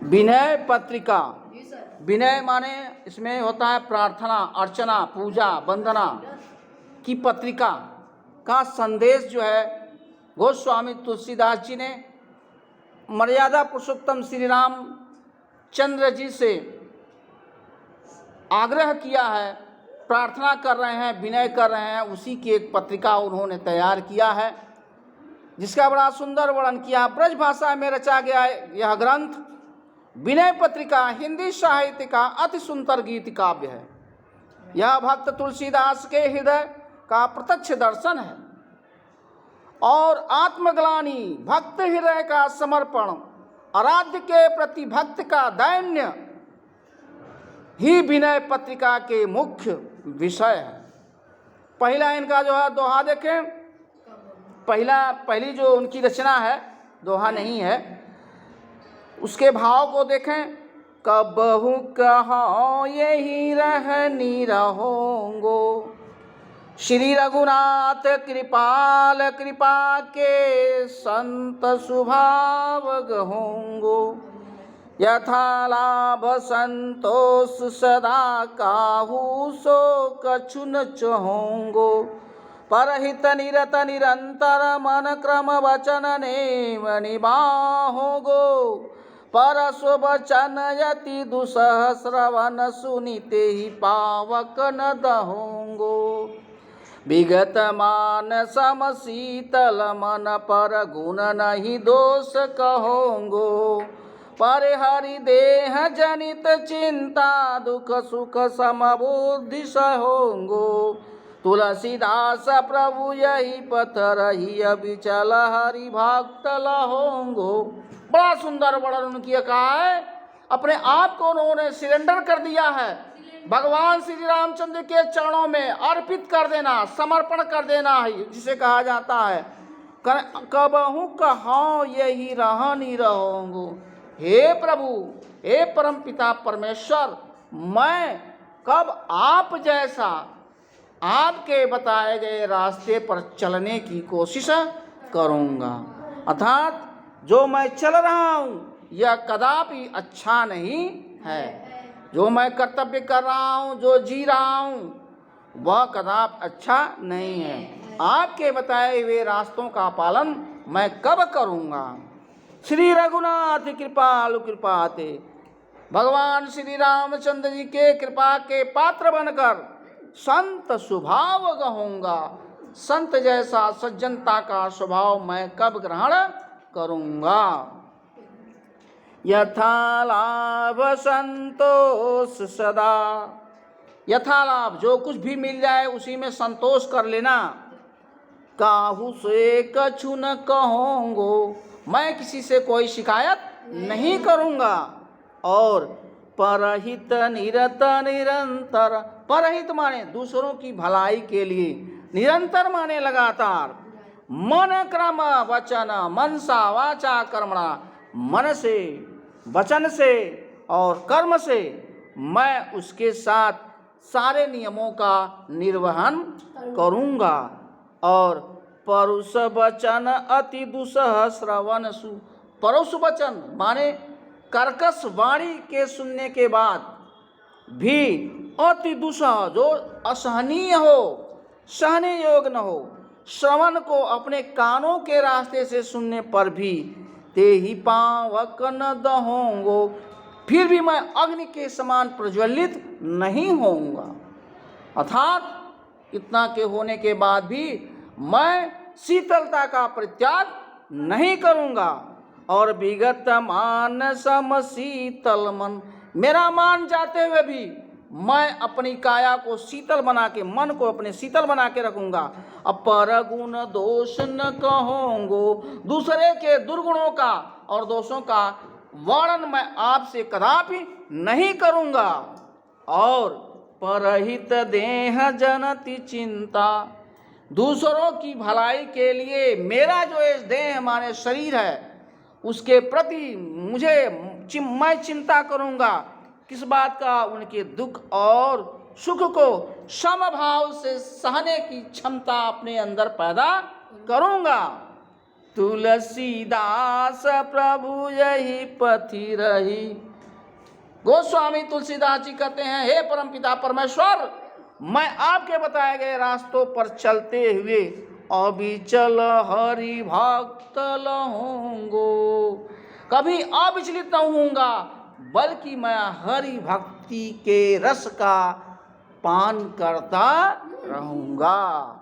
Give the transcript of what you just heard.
विनय पत्रिका। विनय माने इसमें होता है प्रार्थना, अर्चना, पूजा, वंदना की पत्रिका का संदेश जो है गोस्वामी तुलसीदास जी ने मर्यादा पुरुषोत्तम श्री राम चंद्र जी से आग्रह किया है, प्रार्थना कर रहे हैं, विनय कर रहे हैं, उसी की एक पत्रिका उन्होंने तैयार किया है, जिसका बड़ा सुंदर वर्णन किया। ब्रज भाषा में रचा गया यह ग्रंथ विनय पत्रिका हिंदी साहित्य का अति सुंदर गीत काव्य है। यह भक्त तुलसीदास के हृदय का प्रत्यक्ष दर्शन है और आत्मग्लानि, भक्त हृदय का समर्पण, आराध्य के प्रति भक्त का दैन्य ही विनय पत्रिका के मुख्य विषय है। पहला इनका जो है दोहा देखें, पहली जो उनकी रचना है दोहा नहीं है, उसके भाव को देखें। कबहु कहो यही रहनी रहोंगो, श्री रघुनाथ कृपाल कृपा के संत स्वभाव गहोंगो, यथा लाभ संतोष सदा काहू सो कछु न चहोंगो, परहित निरत निरंतर मन क्रम वचन नेम निबाहोगो, परस्व वचन यति दुसह श्रवण सुनिते ही पावक न दहोंगो, विगत मान सम शीतल मन पर गुण नहीं दोष कहोंगो, पर हरि देह जनित चिंता दुख सुख समबुद्धि सहोंगो, तुलसीदास प्रभु यही पथ रही अविचल हरि भक्त लहोंगो। बड़ा सुंदर वर्णन किया कहा है, अपने आप को उन्होंने सिलेंडर कर दिया है, भगवान श्री रामचंद्र के चरणों में अर्पित कर देना, समर्पण कर देना ही जिसे कहा जाता है। कबहू कहो यही रहनी रहोंगो, हे प्रभु, हे परम पिता परमेश्वर, मैं कब आप जैसा आपके बताए गए रास्ते पर चलने की कोशिश करूँगा। अर्थात जो मैं चल रहा हूँ यह कदापि अच्छा नहीं है, जो मैं कर्तव्य कर रहा हूँ, जो जी रहा हूँ वह कदापि अच्छा नहीं है। आपके बताए हुए रास्तों का पालन मैं कब करूँगा। श्री रघुनाथ कृपालु कृपाते, भगवान श्री रामचंद्र जी के कृपा के पात्र बनकर संत स्वभाव गहूँगा, संत जैसा सज्जनता का स्वभाव मैं कब ग्रहण करूँगा। यथा लाभ संतोष सदा, यथा लाभ जो कुछ भी मिल जाए उसी में संतोष कर लेना। काहू से कछु न कहूँगो, मैं किसी से कोई शिकायत नहीं करूँगा। और परहित निरत निरंतर, परहित माने दूसरों की भलाई के लिए, निरंतर माने लगातार, मन क्रम वचन मनसा वाचा कर्मणा, मन से, वचन से और कर्म से मैं उसके साथ सारे नियमों का निर्वहन करूँगा। और परुष वचन अति दुसह श्रवण सु, परुष वचन माने कर्कश वाणी के सुनने के बाद भी अति दुसह, जो असहनीय हो, सहने योग्य न हो, श्रवण को अपने कानों के रास्ते से सुनने पर भी ते ही पावक न दहोंगो, फिर भी मैं अग्नि के समान प्रज्वलित नहीं होऊंगा। अर्थात इतना के होने के बाद भी मैं शीतलता का परित्याग नहीं करूंगा। और विगत मान सम शीतल मन, मेरा मान जाते हुए भी मैं अपनी काया को शीतल बना के, मन को अपने शीतल बना के रखूंगा। अपर गुण दोष न कहूँगो, दूसरे के दुर्गुणों का और दोषों का वर्णन मैं आपसे कदापि नहीं करूंगा। और परहित देह जनति चिंता, दूसरों की भलाई के लिए मेरा जो इस देह माने शरीर है उसके प्रति मैं चिंता करूंगा। किस बात का? उनके दुख और सुख को समभाव से सहने की क्षमता अपने अंदर पैदा करूंगा। तुलसीदास प्रभु यही पथि रही। गोस्वामी तुलसीदास जी कहते हैं, हे परमपिता परमेश्वर, मैं आपके बताए गए रास्तों पर चलते हुए अविचल हरि भक्त रहूंगो, कभी अविचलित न होऊंगा, बल्कि मैं हरि भक्ति के रस का पान करता रहूंगा।